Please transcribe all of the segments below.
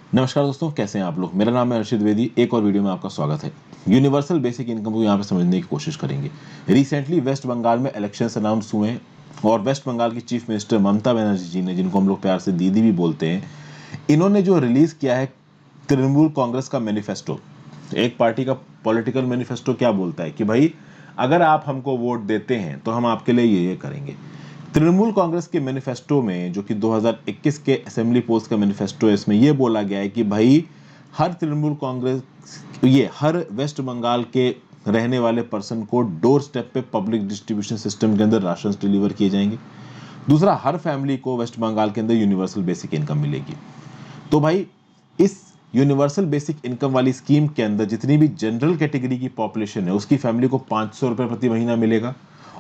नमस्कार दोस्तों, कैसे हैं आप लोग। मेरा नाम है अर्षित द्विवेदी। एक और वीडियो में आपका स्वागत है। यूनिवर्सल बेसिक इनकम को यहाँ पे समझने की कोशिश करेंगे। रिसेंटली वेस्ट बंगाल में इलेक्शंस अनाउंस हुए हैं और वेस्ट बंगाल की चीफ मिनिस्टर ममता बनर्जी जी ने, जिनको हम लोग प्यार से दीदी भी बोलते हैं, इन्होंने जो रिलीज किया है तृणमूल कांग्रेस का मैनिफेस्टो। एक पार्टी का पॉलिटिकल मैनिफेस्टो क्या बोलता है कि भाई अगर आप हमको वोट देते हैं तो हम आपके लिए ये करेंगे। तृणमूल कांग्रेस के मैनिफेस्टो में, जो कि 2021 के असेंबली पोल्स का मैनिफेस्टो है, इसमें यह बोला गया है कि भाई हर तृणमूल कांग्रेस हर वेस्ट बंगाल के रहने वाले पर्सन को डोर स्टेप पे पब्लिक डिस्ट्रीब्यूशन सिस्टम के अंदर राशन डिलीवर किए जाएंगे। दूसरा, हर फैमिली को वेस्ट बंगाल के अंदर यूनिवर्सल बेसिक इनकम मिलेगी। तो भाई इस यूनिवर्सल बेसिक इनकम वाली स्कीम के अंदर जितनी भी जनरल कैटेगरी की पॉपुलेशन है उसकी फैमिली को 500 रुपए प्रति महीना मिलेगा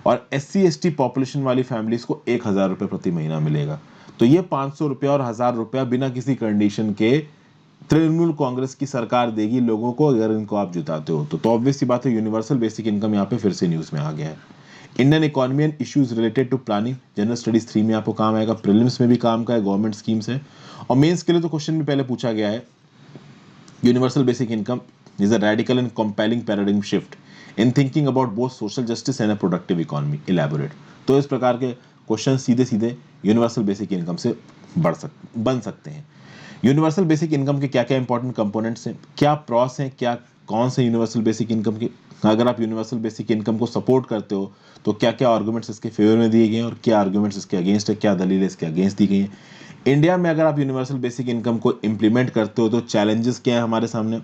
और SC ST पॉपुलेशन वाली फैमिलीज को 1000 रुपए प्रति महीना मिलेगा। तो ये 500 रुपया और 1000 रुपया बिना किसी कंडीशन के तृणमूल कांग्रेस की सरकार देगी लोगों को, अगर इनको आप जिताते हो तो ऑब्वियस सी बात है यूनिवर्सल बेसिक इनकम यहाँ पे फिर से न्यूज में आ गया है। Indian economy and issues related to planning general studies 3 में आपको काम आएगा। प्रीलिम्स में भी काम का है, गवर्नमेंट स्कीम्स है। और मेंस के लिए तो क्वेश्चन भी पहले पूछा गया है, universal basic income is a radical and compelling paradigm shift in thinking about both social justice and a productive economy, elaborate. तो इस प्रकार के क्वेश्चन सीधे सीधे यूनिवर्सल बेसिक इनकम से बन सकते हैं। यूनिवर्सल बेसिक इनकम के क्या क्या इंपॉर्टेंट कंपोनेंट्स हैं, क्या प्रॉस हैं, क्या कौन से यूनिवर्सल बेसिक इनकम के, अगर आप यूनिवर्सल बेसिक इनकम को सपोर्ट करते हो तो क्या क्या आर्गुमेंट्स इसके फेवर में दिए गए हैं और क्या आर्गुमेंट्स इसके अगेंस्ट है, क्या दलीलें इसके अगेंस्ट दी गई हैं। इंडिया में अगर आप यूनिवर्सल बेसिक इनकम को इम्प्लीमेंट करते हो तो चैलेंजेस क्या है हमारे सामने।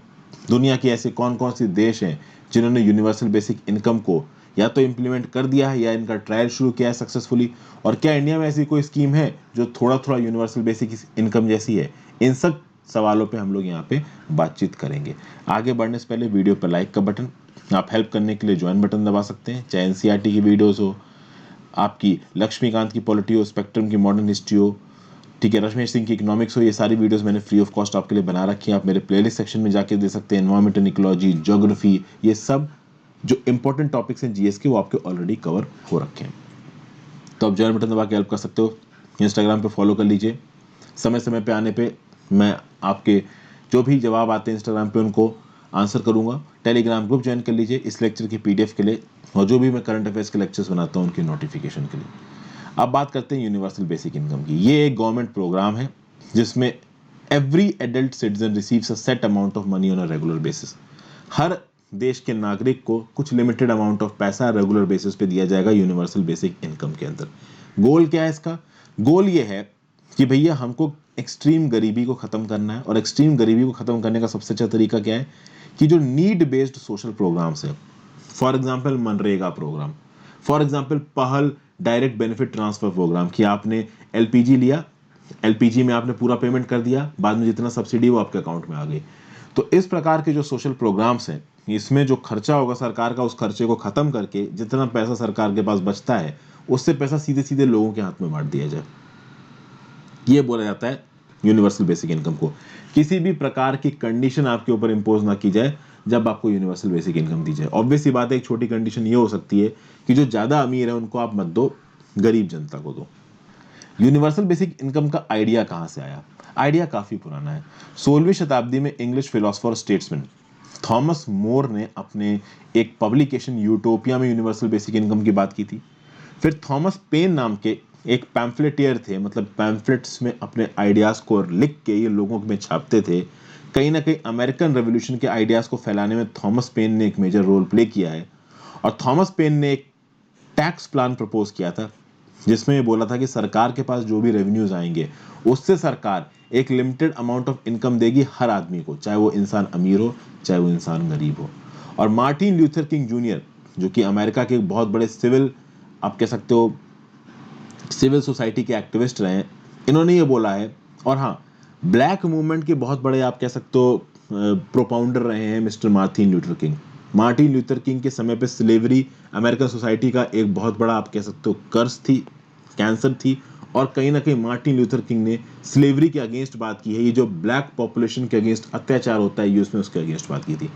दुनिया के ऐसे कौन कौन से देश हैं जिन्होंने यूनिवर्सल बेसिक इनकम को या तो इम्प्लीमेंट कर दिया है या इनका ट्रायल शुरू किया है सक्सेसफुली, और क्या इंडिया में ऐसी कोई स्कीम है जो थोड़ा थोड़ा यूनिवर्सल बेसिक इनकम जैसी है। इन सब सवालों पे हम लोग यहाँ पे बातचीत करेंगे। आगे बढ़ने से पहले वीडियो पर लाइक का बटन, आप हेल्प करने के लिए ज्वाइन बटन दबा सकते हैं। चाहे NCERT की वीडियोस हो, आपकी लक्ष्मीकांत की पॉलिटी हो, स्पेक्ट्रम की मॉडर्न हिस्ट्री हो, ठीक है, रश्मेश सिंह की इकोनॉमिक्स हो, ये सारी वीडियोस मैंने फ्री ऑफ कॉस्ट आपके लिए बना रखी है। आप मेरे प्लेलिस्ट सेक्शन में जाके दे सकते हैं। एनवायरमेंट एंड इकोलॉजी, ज्योग्राफी, ये सब जो इंपॉर्टेंट टॉपिक्स हैं GS के, वो आपके ऑलरेडी कवर हो रखे हैं। तो आप ज्वाइन बटन दबा के हेल्प कर सकते हो। इंस्टाग्राम पे फॉलो कर लीजिए। समय समय पे आने पे मैं आपके जो भी जवाब आते हैं इंस्टाग्राम पे उनको आंसर करूंगा। टेलीग्राम ग्रुप ज्वाइन कर लीजिए इस लेक्चर की PDF के लिए, और जो भी मैं करंट अफेयर्स के लेक्चर्स बनाता हूँ उनकी नोटिफिकेशन के लिए। अब बात करते हैं यूनिवर्सल बेसिक इनकम की। ये एक गवर्नमेंट प्रोग्राम है जिसमें every adult citizen receives a set amount of money on a regular basis. हर देश के नागरिक को कुछ लिमिटेड अमाउंट ऑफ पैसा रेगुलर बेसिस पे दिया जाएगा यूनिवर्सल बेसिक इनकम के अंदर। गोल क्या है इसका? गोल ये है कि भैया हमको एक्सट्रीम गरीबी को खत्म करना है, और एक्सट्रीम गरीबी को खत्म करने का सबसे अच्छा तरीका क्या है कि जो नीड बेस्ड सोशल प्रोग्राम्स है, for example MNREGA program, for example Pahal direct benefit transfer program, कि आपने LPG लिया, LPG में आपने पूरा पेमेंट कर दिया, बाद में जितना सब्सिडी वो आपके अकाउंट में आ गई। तो इस प्रकार के जो सोशल प्रोग्राम्स हैं, इसमें जो खर्चा होगा सरकार का, उस खर्चे को खत्म करके जितना पैसा सरकार के पास बचता है उससे पैसा सीधे सीधे लोगों के हाथ में बांट दिया जाए। ये बोला जाता है यूनिवर्सल बेसिक इनकम को। किसी भी प्रकार की कंडीशन आपके ऊपर इंपोज ना की जाए जब आपको यूनिवर्सल बेसिक इनकम दी जाए। ऑब्वियस सी बात है, एक छोटी कंडीशन ये हो सकती है कि जो ज्यादा अमीर है उनको आप मत दो, गरीब जनता को दो। यूनिवर्सल बेसिक इनकम का आइडिया कहां से आया? आइडिया काफी पुराना है। 16वीं शताब्दी में English philosopher statesman Thomas More ने अपने एक पब्लिकेशन यूटोपिया में यूनिवर्सल बेसिक इनकम की बात की थी। फिर थॉमस पेन नाम के एक पैम्फलेटियर थे, मतलब पैम्फलेट्स में अपने आइडियाज को लिख के ये लोगों में छापते थे। कहीं ना कहीं अमेरिकन रेवोल्यूशन के आइडियाज को फैलाने में थॉमस पेन ने एक मेजर रोल प्ले किया है। और थॉमस पेन ने एक टैक्स प्लान प्रपोज किया था जिसमें ये बोला था कि सरकार के पास जो भी रेवेन्यूज आएंगे उससे सरकार एक लिमिटेड अमाउंट ऑफ इनकम देगी हर आदमी को, चाहे वो इंसान अमीर हो चाहे वो इंसान गरीब हो। और मार्टिन ल्यूथर किंग जूनियर, जो कि अमेरिका के एक बहुत बड़े सिविल, आप कह सकते हो सिविल सोसाइटी के एक्टिविस्ट रहे हैं, इन्होंने ये बोला है। और हाँ, ब्लैक मूवमेंट के बहुत बड़े आप कह सकते हो प्रोपाउंडर रहे हैं mister Martin Luther king. Martin Luther king के समय पे स्लेवरी अमेरिकन सोसाइटी का एक बहुत बड़ा आप कह सकते हो कर्ज थी, कैंसर थी। और कहीं ना कहीं मार्टिन ल्यूथर किंग ने स्लेवरी के अगेंस्ट बात की है। ये जो ब्लैक पॉपुलेशन के अगेंस्ट अत्याचार होता है यूएस में, उसके अगेंस्ट बात की थी।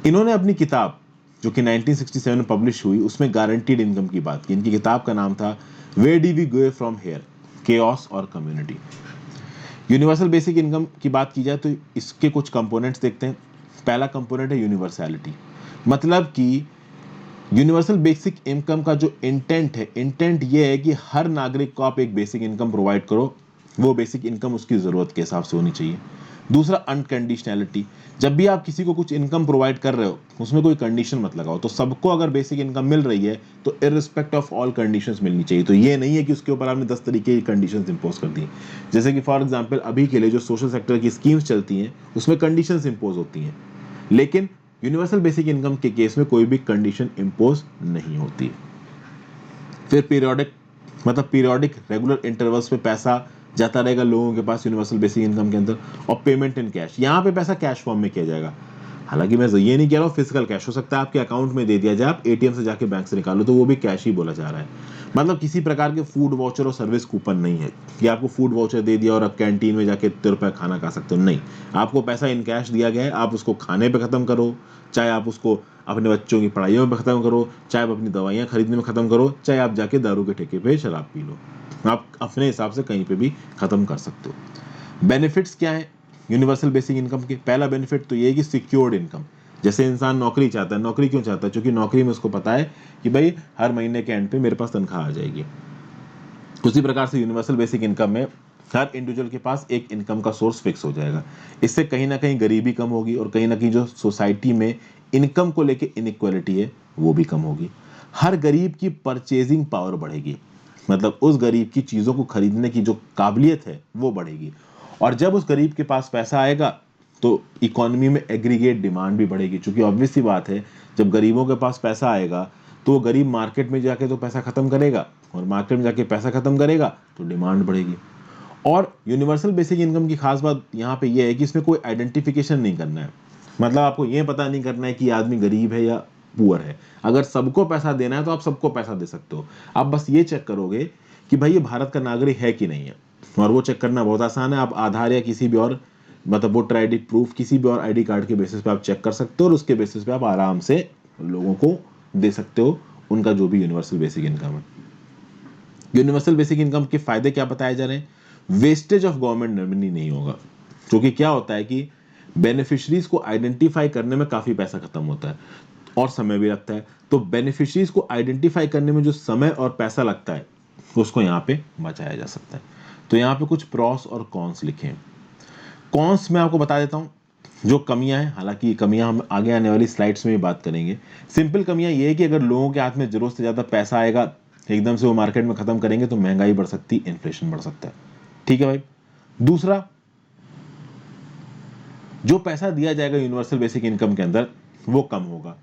इन्होंने अपनी किताब जो कि 1967 में पब्लिश हुई उसमें गारंटीड इनकम की बात की। इनकी किताब का नाम था where do we go from here, chaos और कम्युनिटी। यूनिवर्सल बेसिक इनकम की बात की जाए तो इसके कुछ कंपोनेंट्स देखते हैं। पहला कंपोनेंट है यूनिवर्सैलिटी, मतलब कि यूनिवर्सल बेसिक इनकम का जो इंटेंट है, इंटेंट ये है कि हर नागरिक को आप एक बेसिक इनकम प्रोवाइड करो, वो बेसिक इनकम उसकी ज़रूरत के हिसाब से होनी चाहिए। दूसरा अनकंडीशनैलिटी, जब भी आप किसी को कुछ इनकम प्रोवाइड कर रहे हो उसमें कोई कंडीशन मत लगाओ। तो सबको अगर बेसिक इनकम मिल रही है तो इररिस्पेक्ट ऑफ ऑल कंडीशंस मिलनी चाहिए। तो ये नहीं है कि उसके ऊपर आपने 10 तरीके की कंडीशंस इंपोज कर दी, जैसे कि फॉर एग्जांपल अभी के लिए जो सोशल सेक्टर की स्कीम्स चलती हैं उसमें कंडीशंस इंपोज होती हैं, लेकिन यूनिवर्सल बेसिक इनकम के केस में कोई भी कंडीशन इंपोज नहीं होती। फिर पीरियोडिक, मतलब पीरियोडिक रेगुलर इंटरवल्स पे पैसा जाता रहेगा लोगों के पास यूनिवर्सल बेसिक इनकम के अंदर। और पेमेंट इन कैश, यहाँ पे पैसा कैश फॉर्म में किया जाएगा। हालांकि मैं ये नहीं कह रहा हूँ फिजिकल कैश, हो सकता है आपके अकाउंट में दे दिया जाए, आप एटीएम से जाके बैंक से निकालो तो वो भी कैश ही बोला जा रहा है। मतलब किसी प्रकार के फूड वाउचर और सर्विस कूपन नहीं है कि आपको फूड वाउचर दे दिया और आप कैंटीन में जाके इतने रुपए खाना खा सकते हो, नहीं। आपको पैसा इन कैश दिया गया है, आप उसको खाने पे खत्म करो, चाहे आप उसको अपने बच्चों की पढ़ाइयों में खत्म करो, चाहे आप अपनी दवाइयाँ खरीदने में खत्म करो, चाहे आप जाके दारू के ठेके पे शराब पी लो, आप अपने हिसाब से कहीं पे भी खत्म कर सकते हो। बेनिफिट्स क्या है यूनिवर्सल बेसिक इनकम के? पहला बेनिफिट तो ये है कि सिक्योर्ड इनकम। जैसे इंसान नौकरी चाहता है, नौकरी क्यों चाहता है? क्योंकि नौकरी में उसको पता है कि भाई हर महीने के एंड पे मेरे पास तनख्वाह आ जाएगी। उसी प्रकार से यूनिवर्सल बेसिक इनकम में हर इंडिविजुअल के पास एक इनकम का सोर्स फिक्स हो जाएगा। इससे कहीं ना कहीं गरीबी कम होगी और कहीं ना कहीं जो सोसाइटी में इनकम को लेके इनइक्वालिटी है वो भी कम होगी। हर गरीब की परचेजिंग पावर बढ़ेगी, मतलब उस गरीब की चीज़ों को खरीदने की जो काबिलियत है वो बढ़ेगी। और जब उस गरीब के पास पैसा आएगा तो इकोनॉमी में एग्रीगेट डिमांड भी बढ़ेगी, क्योंकि ऑब्वियस सी बात है जब गरीबों के पास पैसा आएगा तो गरीब मार्केट में जाके तो पैसा खत्म करेगा, और मार्केट में जाके पैसा खत्म करेगा तो डिमांड बढ़ेगी। और यूनिवर्सल बेसिक इनकम की खास बात यहाँ पे ये है कि इसमें कोई आइडेंटिफिकेशन नहीं करना है, मतलब आपको ये पता नहीं करना है कि आदमी गरीब है या पुअर है। अगर सबको पैसा देना है तो आप सबको पैसा दे सकते हो। आप बस ये चेक करोगे कि भाई ये भारत का नागरिक है कि नहीं है, और वो चेक करना बहुत आसान है। आप आधार या किसी भी और, मतलब वोटर आईडी प्रूफ किसी भी और आईडी कार्ड के बेसिस पे आप चेक कर सकते हो, और उसके बेसिस पे आप आराम से लोगों को दे सकते हो उनका जो भी यूनिवर्सल बेसिक इनकम है। यूनिवर्सल बेसिक इनकम के फायदे क्या बताए जा रहे हैं? वेस्टेज ऑफ गवर्नमेंट रेवेन्यू नहीं होगा, क्योंकि क्या होता है कि बेनिफिशरीज को आइडेंटिफाई करने में काफी पैसा खत्म होता है और समय भी लगता है। तो बेनिफिशरीज को आइडेंटिफाई करने में जो समय और पैसा लगता है उसको यहाँ पे बचाया जा सकता है। तो यहाँ पे कुछ प्रॉस और कॉन्स लिखे हैं। कॉन्स मैं आपको बता देता हूँ जो कमियां हैं, हालांकि ये कमियां हम आगे आने वाली स्लाइड्स में भी बात करेंगे। सिंपल कमियां ये है कि अगर लोगों के हाथ में जरूरत से ज्यादा पैसा आएगा, एकदम से वो मार्केट में खत्म करेंगे तो महंगाई बढ़ सकती, इन्फ्लेशन बढ़ सकता है। ठीक है भाई। दूसरा, जो पैसा दिया जाएगा यूनिवर्सल बेसिक इनकम के अंदर वो कम होगा।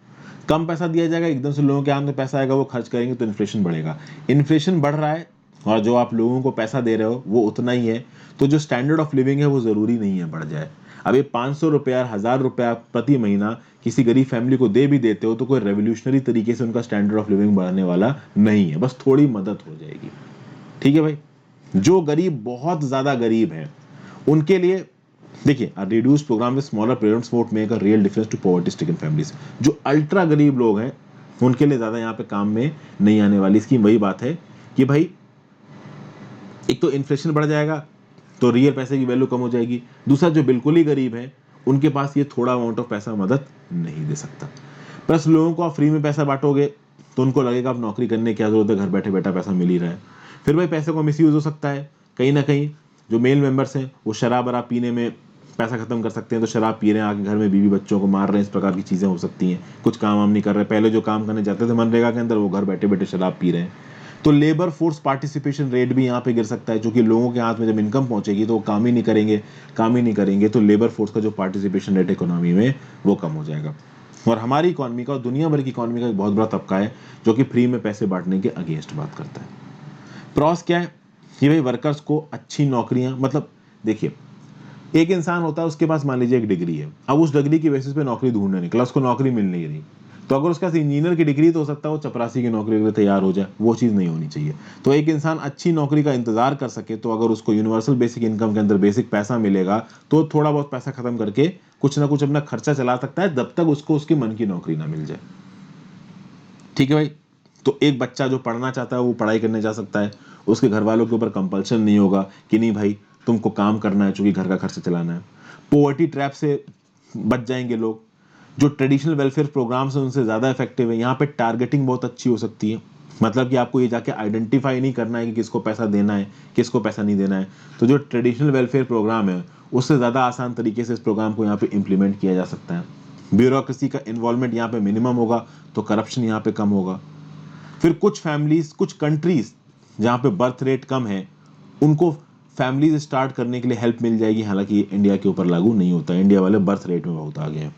कम पैसा दिया जाएगा, एकदम से लोगों के हाथ में पैसा आएगा, वो खर्च करेंगे तो इन्फ्लेशन बढ़ेगा। इन्फ्लेशन बढ़ रहा है और जो आप लोगों को पैसा दे रहे हो वो उतना ही है, तो जो स्टैंडर्ड ऑफ लिविंग है वो जरूरी नहीं है बढ़ जाए। अब ये 500 रुपया 1000 रुपया प्रति महीना किसी गरीब फैमिली को दे भी देते हो तो कोई रेवोल्यूशनरी तरीके से उनका स्टैंडर्ड ऑफ लिविंग बढ़ने वाला नहीं है, बस थोड़ी मदद हो जाएगी। ठीक है भाई। जो गरीब बहुत ज्यादा गरीब है उनके लिए देखिए, रिड्यूस प्रोग्राम में smaller payments would make a real difference to poverty stricken families. जो अल्ट्रा गरीब लोग हैं उनके लिए ज्यादा यहाँ पे काम में नहीं आने वाली स्कीम। वही बात है कि भाई एक तो इन्फ्लेशन बढ़ जाएगा तो रियल पैसे की वैल्यू कम हो जाएगी। दूसरा, जो बिल्कुल ही गरीब है उनके पास ये थोड़ा अमाउंट ऑफ पैसा मदद नहीं दे सकता। प्लस लोगों को आप फ्री में पैसा बांटोगे तो उनको लगेगा आप नौकरी करने की क्या जरूरत है, घर बैठे बैठा पैसा मिल ही रहा है। फिर भाई पैसे को मिसयूज हो सकता है कहीं ना कहीं। जो मेल मेंबर्स हैं वो शराब वराब पीने में पैसा खत्म कर सकते हैं, तो शराब पी रहे हैं आके घर में बीवी बच्चों को मार रहे हैं, इस प्रकार की चीजें हो सकती हैं। कुछ काम वाम नहीं कर रहे, पहले जो काम करने जाते थे मनरेगा के अंदर वो घर बैठे बैठे शराब पी रहे हैं। तो लेबर फोर्स पार्टिसिपेशन रेट भी यहाँ पे गिर सकता है, क्योंकि लोगों के हाथ में जब इनकम पहुंचेगी तो वो काम ही नहीं करेंगे, काम ही नहीं करेंगे तो लेबर फोर्स का जो पार्टिसिपेशन रेट इकोनॉमी में वो कम हो जाएगा। और हमारी इकोनॉमी का और दुनिया भर की इकोनॉमी का एक बहुत बड़ा तबका है जो कि फ्री में पैसे बांटने के अगेंस्ट बात करता है। प्रॉस क्या है कि भाई वर्कर्स को अच्छी नौकरियां, मतलब देखिए एक इंसान होता है उसके पास मान लीजिए एक डिग्री है, अब उस डिग्री की बेसिस पे नौकरी ढूंढने निकला, उसको नौकरी मिल नहीं रही, तो अगर उसके पास इंजीनियर की डिग्री तो हो सकता है वो चपरासी की नौकरी के लिए तैयार हो जाए, वो चीज़ नहीं होनी चाहिए। तो एक इंसान अच्छी नौकरी का इंतजार कर सके तो अगर उसको यूनिवर्सल बेसिक इनकम के अंदर बेसिक पैसा मिलेगा तो थोड़ा बहुत पैसा खत्म करके कुछ ना कुछ अपना खर्चा चला सकता है, जब तक उसको उसकी मन की नौकरी ना मिल जाए। ठीक है भाई। तो एक बच्चा जो पढ़ना चाहता है वो पढ़ाई करने जा सकता है, उसके घर वालों के ऊपर कंपल्शन नहीं होगा कि नहीं भाई तुमको काम करना है चूंकि घर का खर्च चलाना है। पॉवर्टी ट्रैप से बच जाएंगे लोग। जो ट्रेडिशनल वेलफेयर प्रोग्राम्स हैं उनसे ज़्यादा इफेक्टिव है। यहाँ पे टारगेटिंग बहुत अच्छी हो सकती है, मतलब कि आपको ये जाके आइडेंटिफाई नहीं करना है कि किसको पैसा देना है किसको पैसा नहीं देना है। तो जो ट्रेडिशनल वेलफेयर प्रोग्राम है उससे ज़्यादा आसान तरीके से इस प्रोग्राम को यहाँ पे इम्प्लीमेंट किया जा सकता है। ब्यूरोक्रेसी का इन्वॉल्वमेंट यहाँ पे मिनिमम होगा, तो करप्शन यहाँ पे कम होगा। फिर कुछ फैमिलीज, कुछ कंट्रीज जहाँ पे बर्थ रेट कम है, उनको फैमिलीज स्टार्ट करने के लिए हेल्प मिल जाएगी। हालांकि इंडिया के ऊपर लागू नहीं होता, इंडिया वाले बर्थ रेट में बहुत आगे हैं।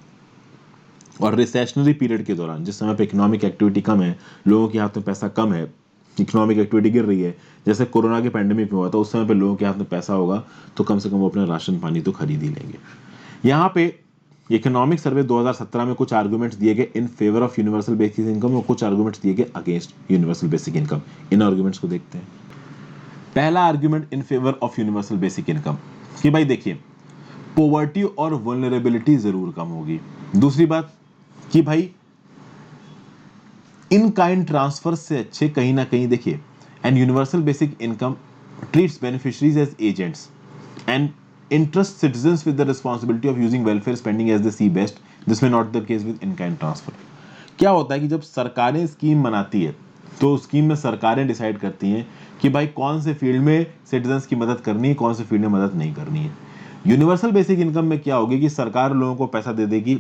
और रिसेशनरी पीरियड के दौरान, जिस समय पे इकोनॉमिक एक्टिविटी कम है, लोगों के हाथ में पैसा कम है, इकोनॉमिक एक्टिविटी गिर रही है, जैसे कोरोना के पैंडेमिक में हुआ था, उस समय पे लोगों के हाथ में पैसा होगा तो कम से कम वो अपना राशन पानी तो खरीद ही लेंगे। यहाँ पे इकोनॉमिक सर्वे 2017 में कुछ आर्गुमेंट्स दिए गए in favour of universal basic income और कुछ आर्गुमेंट्स दिए गए अगेंस्ट यूनिवर्सल बेसिक इनकम। इन आर्गुमेंट्स को देखते हैं। पहला argument in favour of universal basic income कि भाई देखिए, पॉवर्टी और वल्नरेबिलिटी जरूर कम होगी। दूसरी बात कि भाई इन काइंड ट्रांसफर से अच्छे कहीं ना कहीं देखिए, and universal basic income treats beneficiaries as agents and interest citizens with the responsibility of using welfare spending as they see best. This may not the case with in kind transfer. क्या होता है कि जब सरकारें scheme बनाती है तो scheme में सरकारें डिसाइड करती हैं कि भाई कौन से फील्ड में सिटीजंस की मदद करनी है, कौन से फील्ड में मदद नहीं करनी है। यूनिवर्सल बेसिक इनकम में क्या होगी कि सरकार लोगों को पैसा दे देगी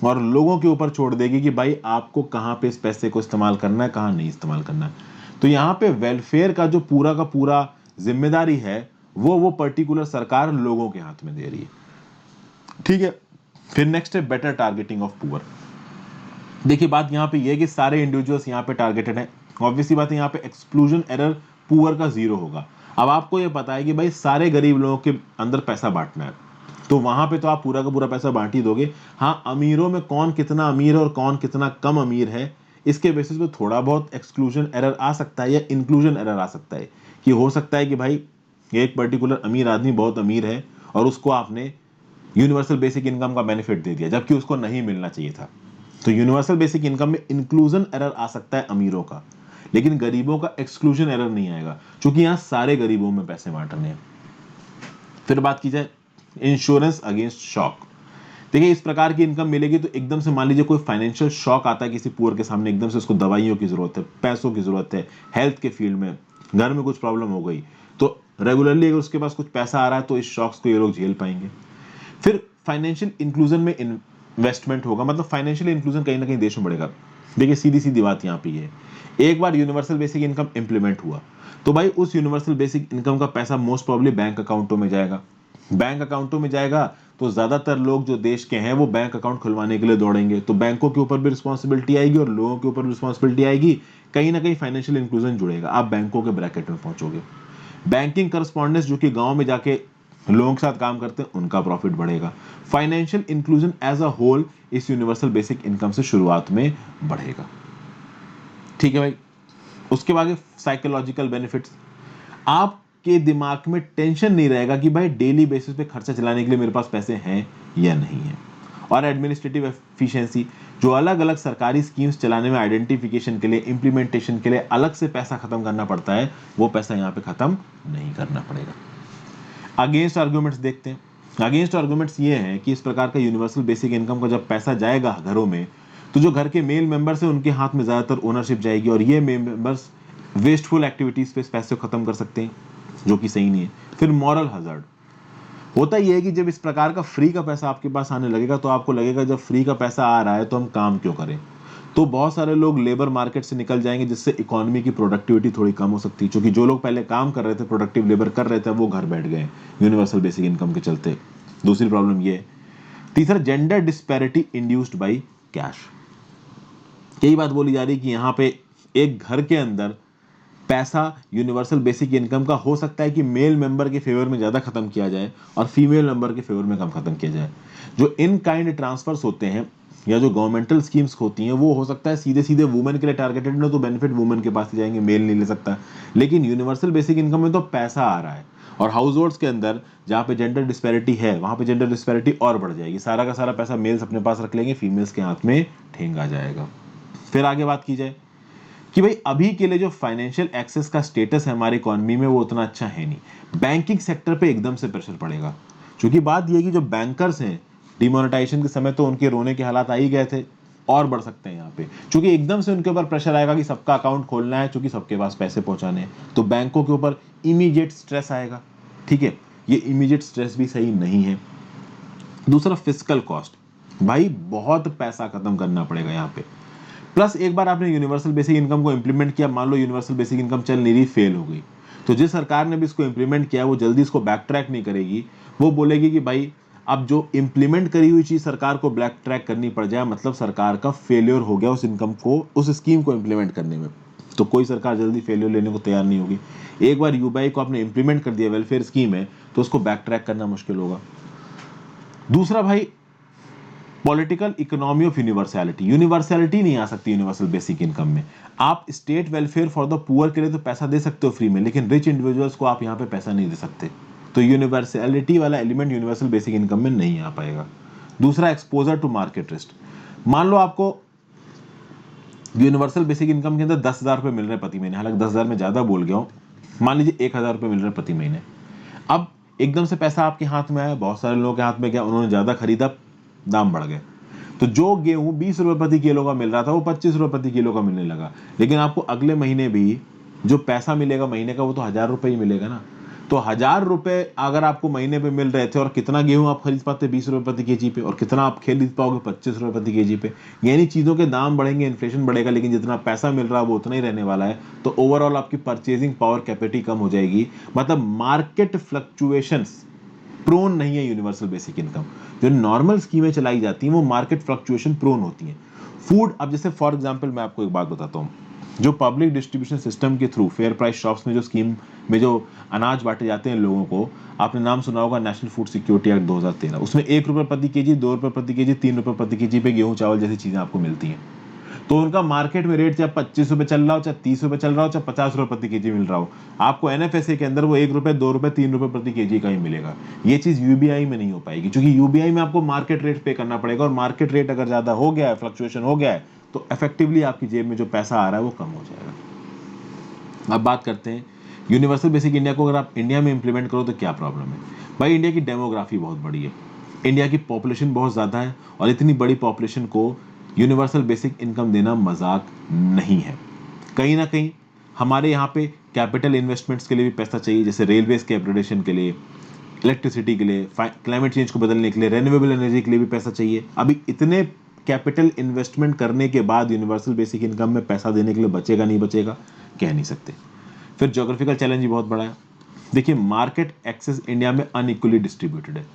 और लोगों के ऊपर छोड़ देगी कि भाई आपको कहाँ पे इस पैसे को इस्तेमाल करना है, कहाँ नहीं इस्तेमाल करना है। तो यहाँ पे वेलफेयर का जो पूरा का पूरा जिम्मेदारी है वो पर्टिकुलर सरकार लोगों के हाथ में दे रही है। ठीक है। फिर नेक्स्ट है बेटर टारगेटिंग ऑफ पुअर। देखिए बात यहाँ पे ये है कि सारे इंडिविजुअल्स यहाँ पे टारगेटेड हैं। ऑब्वियसली बात है, यहाँ पे एक्सक्लूजन एरर पुअर का 0 होगा। अब आपको ये पता है कि भाई सारे गरीब लोगों के अंदर पैसा बांटना है, तो वहां पे तो आप पूरा का पूरा पैसा बांट ही दोगे। हाँ, अमीरों में कौन कितना अमीर है और कौन कितना कम अमीर है, इसके बेसिस पे थोड़ा बहुत एक्सक्लूजन एरर आ सकता है या इंक्लूजन एरर आ सकता है। कि हो सकता है कि भाई एक पर्टिकुलर अमीर आदमी बहुत अमीर है और उसको आपने यूनिवर्सल बेसिक इनकम का बेनिफिट दे दिया जबकि उसको नहीं मिलना चाहिए था। तो यूनिवर्सल बेसिक इनकम में इंक्लूजन एरर आ सकता है अमीरों का, लेकिन गरीबों का एक्सक्लूजन एरर नहीं आएगा क्योंकि यहां सारे गरीबों में पैसे बांटने हैं। फिर बात की जाए इंश्योरेंस अगेंस्ट शॉक। देखिए इस प्रकार की इनकम मिलेगी तो एकदम से मान लीजिए कोई फाइनेंशियल शॉक आता है किसी पुअर के सामने, एकदम से उसको दवाइयों की जरूरत है, पैसों की जरूरत है, हेल्थ के फील्ड में घर में कुछ प्रॉब्लम हो गई, तो रेगुलरली अगर उसके पास कुछ पैसा आ रहा है तो इस शॉक्स को ये लोग झेल पाएंगे। फिर फाइनेंशियल इंक्लूजन में इन्वेस्टमेंट होगा, मतलब फाइनेंशियल इंक्लूजन कहीं ना कहीं देश में बढ़ेगा। देखिए सीधी सीधी बात यहाँ पे है, एक बार यूनिवर्सल बेसिक इनकम इंप्लीमेंट हुआ तो भाई उस यूनिवर्सल बेसिक इनकम का पैसा मोस्ट प्रॉब्ली बैंक अकाउंटों में जाएगा। बैंक अकाउंटों में जाएगा तो ज्यादातर लोग जो देश के हैं वो बैंक अकाउंट खुलवाने के लिए दौड़ेंगे, तो बैंकों के ऊपर भी रिस्पॉन्सिबिलिटी आएगी और लोगों के ऊपर भी रिस्पॉन्सिबिलिटी आएगी। कहीं ना कहीं फाइनेंशियल इंक्लूजन जुड़ेगा, आप बैंकों के ब्रैकेट में पहुंचोगे। बैंकिंग करस्पॉन्डेंस जो कि गांव में जाके लोगों के साथ काम करते हैं उनका प्रॉफिट बढ़ेगा। Financial inclusion as a whole इस यूनिवर्सल बेसिक इनकम से शुरुआत में बढ़ेगा। ठीक है भाई। उसके बाद साइकोलॉजिकल बेनिफिट्स, आपके दिमाग में टेंशन नहीं रहेगा कि भाई डेली बेसिस पे खर्चा चलाने के लिए मेरे पास पैसे हैं या नहीं है। और एडमिनिस्ट्रेटिव एफिशिएंसी, जो अलग अलग सरकारी स्कीम्स चलाने में आइडेंटिफिकेशन के लिए, इंप्लीमेंटेशन के लिए अलग से पैसा खत्म करना पड़ता है, वो पैसा यहाँ पे खत्म नहीं करना पड़ेगा। अगेंस्ट आर्गुमेंट्स देखते हैं। अगेंस्ट आर्गुमेंट्स ये हैं कि इस प्रकार का यूनिवर्सल बेसिक इनकम का जब पैसा जाएगा घरों में, तो जो घर के मेल मेंबर्स हैं उनके हाथ में ज्यादातर ओनरशिप जाएगी और ये मेल मेंबर्स वेस्टफुल एक्टिविटीज पे पैसे को खत्म कर सकते हैं, जो कि सही नहीं है। फिर मॉरल हजार्ड होता ही है कि जब इस प्रकार का फ्री का पैसा आपके पास आने लगेगा तो आपको लगेगा जब फ्री का पैसा आ रहा है तो हम काम क्यों करें। तो बहुत सारे लोग लेबर मार्केट से निकल जाएंगे, जिससे इकोनॉमी की प्रोडक्टिविटी थोड़ी कम हो सकती है, क्योंकि जो लोग पहले काम कर रहे थे, प्रोडक्टिव लेबर कर रहे थे, वो घर बैठ गए यूनिवर्सल बेसिक इनकम के चलते। दूसरी प्रॉब्लम ये है। तीसरा, gender disparity induced by cash. यही बात बोली जा रही है कि यहाँ पे एक घर के अंदर पैसा यूनिवर्सल बेसिक इनकम का हो सकता है कि मेल मेंबर के फेवर में ज्यादा खत्म किया जाए और फीमेल मेंबर के फेवर में कम खत्म किया जाए। जो इन काइंड ट्रांसफर्स होते हैं या जो गवर्नमेंटल स्कीम्स होती हैं वो हो सकता है सीधे सीधे वुमेन के लिए टारगेटेड ना, तो बेनिफिट वुमेन के पास ही जाएंगे, मेल नहीं ले सकता। लेकिन यूनिवर्सल बेसिक इनकम में तो पैसा आ रहा है और हाउस होल्ड्स के अंदर जहाँ पे जेंडर डिस्पैरिटी है वहां पे जेंडर डिस्पैरिटी और बढ़ जाएगी। सारा का सारा पैसा मेल्स अपने पास रख लेंगे, फीमेल्स के हाथ में ठेंगा जाएगा। फिर आगे बात की जाए कि भाई अभी के लिए जो फाइनेंशियल एक्सेस का स्टेटस है हमारी इकोनॉमी में वो उतना अच्छा है नहीं। बैंकिंग सेक्टर पे एकदम से प्रेशर पड़ेगा, क्योंकि बात ये है कि जो बैंकर्स हैं डिमोनेटाइजेशन के समय तो उनके रोने के हालात आ ही गए थे, और बढ़ सकते हैं यहाँ पे, क्योंकि एकदम से उनके ऊपर प्रेशर आएगा कि सबका अकाउंट खोलना है, क्योंकि सबके पास पैसे पहुंचाने हैं, तो बैंकों के ऊपर इमीडिएट स्ट्रेस आएगा। ठीक है, ये इमीडिएट स्ट्रेस भी सही नहीं है। दूसरा फिजिकल कॉस्ट, भाई बहुत पैसा खत्म करना पड़ेगा यहाँ पे। प्लस एक बार आपने यूनिवर्सल बेसिक इनकम को इंप्लीमेंट किया, मान लो यूनिवर्सल बेसिक इनकम चल नहीं रही, फेल हो गई, तो जिस सरकार ने भी इसको इंप्लीमेंट किया वो जल्दी इसको बैक ट्रैक नहीं करेगी। वो बोलेगी कि भाई अब जो इंप्लीमेंट करी हुई चीज सरकार को बैक ट्रैक करनी पड़ जाए, मतलब सरकार का फेलियर हो गया उस इनकम को, उस स्कीम को इंप्लीमेंट करने में। तो कोई सरकार जल्दी फेलियर लेने को तैयार नहीं होगी। एक बार यूबीआई को आपने इंप्लीमेंट कर दिया, वेलफेयर स्कीम है, तो उसको बैक ट्रैक करना मुश्किल होगा। दूसरा भाई, political economy of universality, universality नहीं आ सकती यूनिवर्सल बेसिक इनकम में। आप state welfare for the poor के लिए तो पैसा दे सकते हो फ्री में, लेकिन रिच इंडिविजुअल्स को आप यहाँ पे पैसा नहीं दे सकते, तो यूनिवर्सैलिटी वाला एलिमेंट यूनिवर्सल बेसिक इनकम में नहीं आ पाएगा। दूसरा, एक्सपोजर टू मार्केट रिस्क, मान लो आपको यूनिवर्सल बेसिक इनकम के अंदर 10,000 रुपए मिल रहे हैं प्रति महीने, हालांकि 10,000 में ज्यादा बोल गया हूं, मान लीजिए 1,000 रुपए मिल रहे हैं प्रति महीने। अब एकदम से पैसा आपके हाथ में आया, बहुत सारे लोगों के हाथ में गया, उन्होंने ज्यादा खरीदा, दाम बढ़ गए, तो जो गेहूं 20 रुपए प्रति किलो का मिल रहा था वो 25 रुपए प्रति किलो का मिलने लगा। लेकिन आपको अगले महीने भी जो पैसा मिलेगा महीने का वो तो 1,000 रुपए ही मिलेगा ना। तो 1,000 रुपए अगर आपको महीने पे मिल रहे थे, और कितना गेहूं आप खरीद पाते 20 रुपए प्रति केजी पे, और कितना आप खरीद पाओगे 25 रुपए प्रति केजी पे, यानी चीजों के दाम बढ़ेंगे, इन्फ्लेशन बढ़ेगा, लेकिन जितना पैसा मिल रहा है वो उतना ही रहने वाला है। तो ओवरऑल आपकी परचेजिंग पावर कैपेसिटी कम हो जाएगी, मतलब मार्केट फ्लक्चुएशंस प्रोन नहीं है यूनिवर्सल बेसिक इनकम। जो नॉर्मल स्कीमें चलाई जाती हैं वो मार्केट फ्लक्चुएशन प्रोन होती हैं। फूड, अब जैसे फॉर एग्जांपल मैं आपको एक बात बताता हूँ, जो पब्लिक डिस्ट्रीब्यूशन सिस्टम के थ्रू फेयर प्राइस शॉप्स में जो स्कीम में जो अनाज बांटे जाते हैं लोगों को, आपने नाम सुना होगा नेशनल फूड सिक्योरिटी एक्ट 2013, उसमें 1 रुपए प्रति केजी, 2 रुपए प्रति केजी, 3 रुपए प्रति केजी पे गेहूं चावल जैसी चीजें आपको मिलती हैं। तो उनका मार्केट में रेट चाहे 25 रुपए चल रहा हो, चाहे 30 रुपए चल रहा हो, चाहे 50 रुपए प्रति केजी मिल रहा हो, आपको एनएफएसए के अंदर वो 1 रुपए, 2 रुपए, 3 रुपए प्रति केजी का ही मिलेगा। ये चीज यूबीआई में नहीं हो पाएगी, क्योंकि यूबीआई में आपको मार्केट रेट पे करना पड़ेगा, और मार्केट रेट अगर ज्यादा हो गया है, फ्लक्चुएशन हो गया है, तो इफेक्टिवली आपकी जेब में जो पैसा आ रहा है वो कम हो जाएगा। अब बात करते हैं यूनिवर्सल बेसिक इंडिया को अगर आप इंडिया में इंप्लीमेंट करो तो क्या प्रॉब्लम है। भाई इंडिया की डेमोग्राफी बहुत बड़ी है, इंडिया की पॉपुलेशन बहुत ज़्यादा है, और इतनी बड़ी पॉपुलेशन को यूनिवर्सल बेसिक इनकम देना मजाक नहीं है। कहीं ना कहीं हमारे यहाँ पे कैपिटल इन्वेस्टमेंट्स के लिए भी पैसा चाहिए, जैसे रेलवेज के अपग्रेडेशन के लिए, इलेक्ट्रिसिटी के लिए, क्लाइमेट चेंज को बदलने के लिए, रेन्यूएबल एनर्जी के लिए भी पैसा चाहिए। अभी इतने कैपिटल इन्वेस्टमेंट करने के बाद यूनिवर्सल बेसिक इनकम में पैसा देने के लिए बचेगा नहीं बचेगा, कह नहीं सकते। फिर ज्योग्राफिकल चैलेंज भी बहुत बड़ा है। देखिए मार्केट एक्सेस इंडिया में अनइक्वली डिस्ट्रीब्यूटेड है,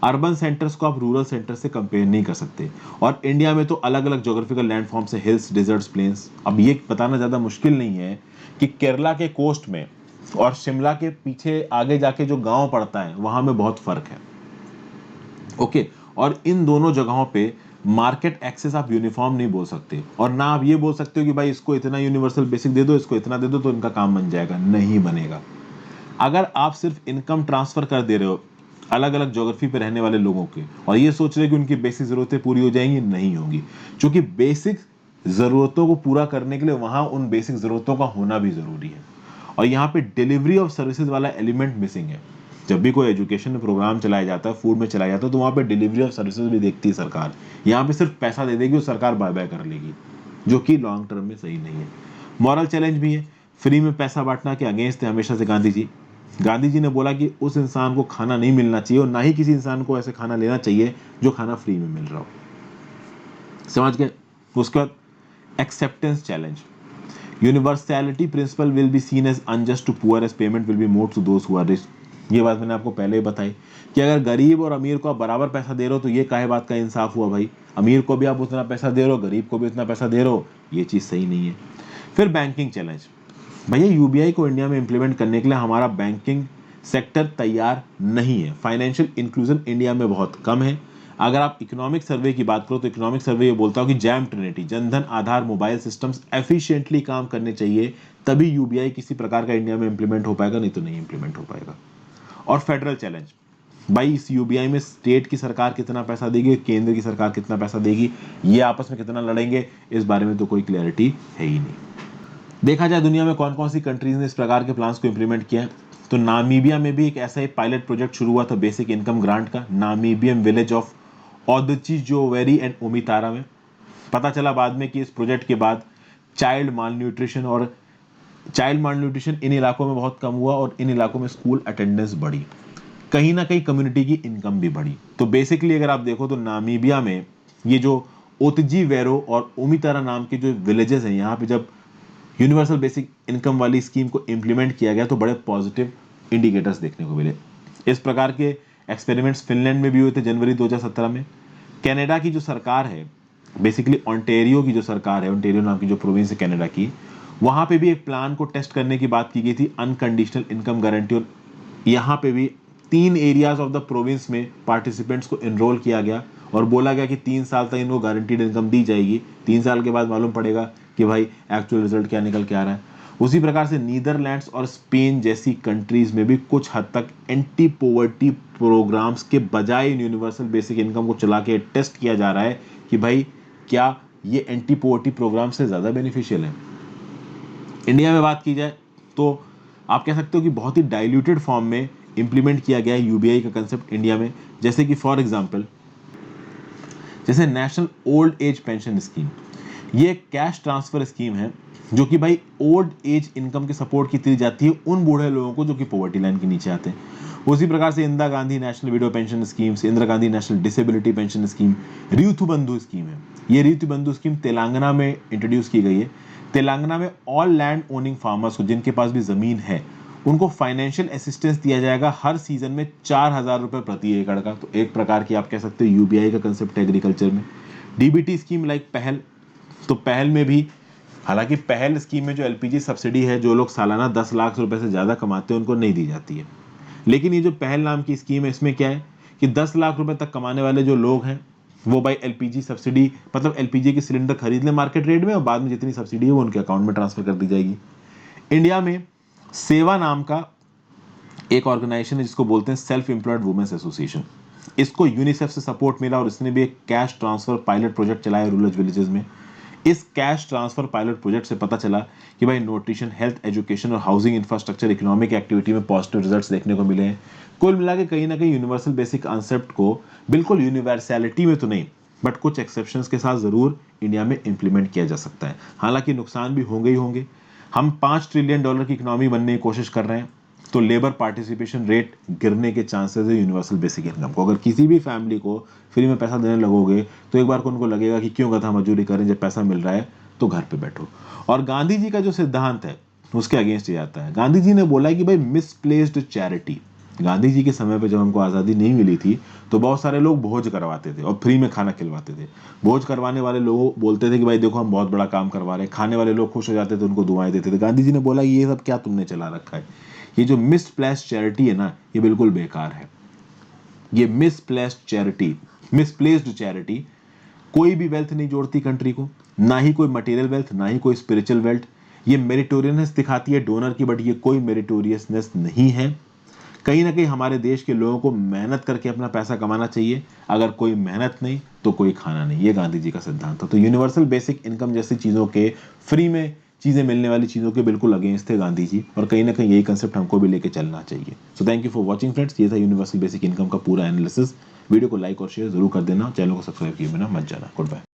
अर्बन सेंटर्स को आप रूरल सेंटर से कंपेयर नहीं कर सकते, और इंडिया में तो अलग अलग ज्योग्राफिकल लैंडफॉर्म्स है, हिल्स, डिजर्ट्स, प्लेन्स। अब ये बताना ज़्यादा मुश्किल नहीं है कि केरला के कोस्ट में और शिमला के पीछे आगे जाके जो गांव पड़ता है वहां में बहुत फर्क है। ओके, और इन दोनों जगहों पे मार्केट एक्सेस आप यूनिफॉर्म नहीं बोल सकते, और ना आप ये बोल सकते हो कि भाई इसको इतना यूनिवर्सल बेसिक दे दो, इसको इतना दे दो तो इनका काम बन जाएगा, नहीं बनेगा। अगर आप सिर्फ इनकम ट्रांसफर कर दे रहे हो अलग अलग ज्योग्राफी पे रहने वाले लोगों के, और ये सोच रहे कि उनकी बेसिक जरूरतें पूरी हो जाएंगी, नहीं होगी, क्योंकि बेसिक जरूरतों को पूरा करने के लिए वहां उन बेसिक जरूरतों का होना भी जरूरी है। और यहाँ पे डिलीवरी ऑफ सर्विसेज वाला एलिमेंट मिसिंग है। जब भी कोई एजुकेशन प्रोग्राम चलाया जाता है, फूड में चलाया जाता है, तो वहाँ पे डिलीवरी ऑफ सर्विसेज भी देखती है सरकार। यहाँ पे सिर्फ पैसा दे देगी और सरकार बाय बाय कर लेगी, जो कि लॉन्ग टर्म में सही नहीं है। मॉरल चैलेंज भी है, फ्री में पैसा बांटना के अगेंस्ट थे हमेशा से गांधी जी। गांधी जी ने बोला कि उस इंसान को खाना नहीं मिलना चाहिए, और ना ही किसी इंसान को ऐसे खाना लेना चाहिए जो खाना फ्री में मिल रहा हो। समझ गए। उसके बाद acceptance challenge, universality principle will be seen as unjust to poor as payment will be more to those who are rich. ये बात मैंने आपको पहले ही बताई कि अगर गरीब और अमीर को आप बराबर पैसा दे रहे हो तो ये काहे बात का इंसाफ हुआ भाई। अमीर को भी आप उतना पैसा दे रहे हो, गरीब को भी उतना पैसा दे रहे हो, ये चीज़ सही नहीं है। फिर बैंकिंग चैलेंज, भैया यूबीआई को इंडिया में इंप्लीमेंट करने के लिए हमारा बैंकिंग सेक्टर तैयार नहीं है। फाइनेंशियल इंक्लूजन इंडिया में बहुत कम है। अगर आप इकोनॉमिक सर्वे की बात करो तो इकोनॉमिक सर्वे ये बोलता हो कि जैम ट्रिनिटी, जनधन, आधार, मोबाइल सिस्टम्स एफिशिएंटली काम करने चाहिए, तभी यूबीआई किसी प्रकार का इंडिया में इंप्लीमेंट हो पाएगा, नहीं तो नहीं इंप्लीमेंट हो पाएगा। और फेडरल चैलेंज, भाई इस यूबीआई में स्टेट की सरकार कितना पैसा देगी, केंद्र की सरकार कितना पैसा देगी, ये आपस में कितना लड़ेंगे, इस बारे में तो कोई क्लैरिटी है ही नहीं। देखा जाए दुनिया में कौन कौन सी कंट्रीज ने इस प्रकार के प्लान्स को इंप्लीमेंट किया है, तो नामीबिया में भी एक ऐसा ही पायलट प्रोजेक्ट शुरू हुआ था बेसिक इनकम ग्रांट का, नामीबियन विलेज ऑफ ओदचिजोवेरी एंड ओमितारा में। पता चला बाद में कि इस प्रोजेक्ट के बाद चाइल्ड माल न्यूट्रिशन इन इलाकों में बहुत कम हुआ और इन इलाकों में स्कूल अटेंडेंस बढ़ी, कहीं ना कहीं कम्युनिटी की इनकम भी बढ़ी। तो बेसिकली अगर आप देखो तो नामीबिया में ये जो ओतजी वेरो और ओमितारा नाम के जो विलेजेस हैं, यहाँ पे जब यूनिवर्सल बेसिक इनकम वाली स्कीम को इम्प्लीमेंट किया गया तो बड़े पॉजिटिव इंडिकेटर्स देखने को मिले। इस प्रकार के एक्सपेरिमेंट्स फिनलैंड में भी हुए थे जनवरी 2017 में। कनाडा की जो सरकार है, बेसिकली ऑन्टेरियो की जो सरकार है, ऑन्टेरियो नाम की जो प्रोविंस है कनाडा की, वहाँ पे भी एक प्लान को टेस्ट करने की बात की गई थी, अनकंडीशनल इनकम गारंटी। और यहाँ पे भी 3 एरियाज ऑफ द प्रोविंस में पार्टिसिपेंट्स को एनरोल किया गया और बोला गया कि 3 साल तक इनको गारंटीड इनकम दी जाएगी। 3 साल के बाद मालूम पड़ेगा कि भाई एक्चुअल रिजल्ट क्या निकल के आ रहा है। उसी प्रकार से नीदरलैंड्स और स्पेन जैसी कंट्रीज में भी कुछ हद तक एंटी पॉवर्टी प्रोग्राम्स के बजाय यूनिवर्सल बेसिक इनकम को चला के टेस्ट किया जा रहा है कि भाई क्या ये एंटी पॉवर्टी प्रोग्राम से ज़्यादा बेनिफिशियल है। इंडिया में बात की जाए तो आप कह सकते हो कि बहुत ही डाइल्यूटेड फॉर्म में इंप्लीमेंट किया गया है यूबीआई का कंसेप्ट इंडिया में। जैसे कि फॉर एग्जांपल जैसे national old age pension scheme, ये एक कैश ट्रांसफर स्कीम है जो कि भाई ओल्ड एज इनकम के सपोर्ट की दी जाती है उन बूढ़े लोगों को जो कि पॉवर्टी लाइन के नीचे आते हैं। उसी प्रकार से Indira Gandhi national widow pension scheme, Indira Gandhi national disability pension scheme, Rythu Bandhu scheme है। ये ऋतु बंधु स्कीम तेलंगाना में इंट्रोड्यूस की गई है। तेलंगाना में ऑल लैंड ओनिंग फार्मर्स को, जिनके पास भी जमीन है, उनको फाइनेंशियल असिस्टेंस दिया जाएगा हर सीजन में 4,000 रुपए प्रति एकड़ का। तो एक प्रकार की आप कह सकते हो यूबीआई का कंसेप्ट एग्रीकल्चर में। डीबीटी स्कीम लाइक पहल, तो पहल में भी, हालांकि पहल स्कीम में जो एलपीजी सब्सिडी है, जो लोग सालाना 10 लाख रुपए से ज़्यादा कमाते हैं उनको नहीं दी जाती है। लेकिन ये जो पहल नाम की स्कीम है, इसमें क्या है कि 10 लाख रुपए तक कमाने वाले जो लोग हैं वो भाई एलपीजी सब्सिडी, मतलब एलपीजी के सिलेंडर खरीद लें मार्केट रेट में और बाद में जितनी सब्सिडी है वो उनके अकाउंट में ट्रांसफर कर दी जाएगी। इंडिया में सेवा नाम का एक ऑर्गेनाइजेशन है जिसको बोलते हैं सेल्फ एम्प्लॉयड वुमेन्स एसोसिएशन। इसको यूनिसेफ से सपोर्ट मिला और इसने भी एक कैश ट्रांसफर पायलट प्रोजेक्ट चलाया रूरल विलेजेस में। इस कैश ट्रांसफर पायलट प्रोजेक्ट से पता चला कि भाई न्यूट्रिशन, हेल्थ, एजुकेशन और हाउसिंग इंफ्रास्ट्रक्चर, इकोनॉमिक एक्टिविटी में पॉजिटिव रिजल्ट्स देखने को मिले हैं। कुल मिला के कहीं ना कहीं यूनिवर्सल बेसिक कॉन्सेप्ट को बिल्कुल यूनिवर्सैलिटी में तो नहीं बट कुछ एक्सेप्शंस के साथ जरूर इंडिया में इंप्लीमेंट किया जा सकता है। हालांकि नुकसान भी होंगे ही होंगे। हम $5 ट्रिलियन की इकोनॉमी बनने की कोशिश कर रहे हैं, तो लेबर पार्टिसिपेशन रेट गिरने के चांसेस है यूनिवर्सल बेसिक इनकम को। अगर किसी भी फैमिली को फ्री में पैसा देने लगोगे तो एक बार को उनको लगेगा कि क्यों गधा मजदूरी करें, जब पैसा मिल रहा है तो घर पे बैठो। और गांधी जी का जो सिद्धांत है उसके अगेंस्ट जाता है। गांधी जी ने बोला है कि भाई मिसप्लेस्ड चैरिटी। गांधी जी के समय पे जब हमको आज़ादी नहीं मिली थी तो बहुत सारे लोग भोज करवाते थे और फ्री में खाना खिलवाते थे। भोज करवाने वाले लोग बोलते थे कि भाई देखो हम बहुत बड़ा काम करवा रहे हैं, खाने वाले लोग खुश हो जाते थे, उनको दुआएं देते थे। गांधी जी ने बोला ये सब क्या तुमने चला रखा है, ये जो मिसप्लेस्ड चैरिटी है ना, ये बिल्कुल बेकार है। ये मिसप्लेस्ड चैरिटी कोई भी वेल्थ नहीं जोड़ती कंट्री को, ना ही कोई मटेरियल वेल्थ, ना ही कोई स्पिरिचुअल वेल्थ। ये मेरिटोरियसनेस दिखाती है डोनर की, बट ये कोई मेरिटोरियसनेस नहीं है। कहीं ना कहीं हमारे देश के लोगों को मेहनत करके अपना पैसा कमाना चाहिए, अगर कोई मेहनत नहीं तो कोई खाना नहीं। ये गांधी जी का सिद्धांत था। तो यूनिवर्सल बेसिक इनकम जैसी चीज़ों के, फ्री में चीज़ें मिलने वाली चीज़ों के बिल्कुल अगेंस्ट थे गांधी जी, और कहीं ना कहीं यही कंसेप्ट हमको भी लेके चलना चाहिए। So thank you for watching friends. ये था यूनिवर्सल बेसिक इनकम का पूरा एनालिसिस। वीडियो को लाइक और शेयर जरूर कर देना, चैनल को सब्सक्राइब किए बिना मत जाना। Good bye.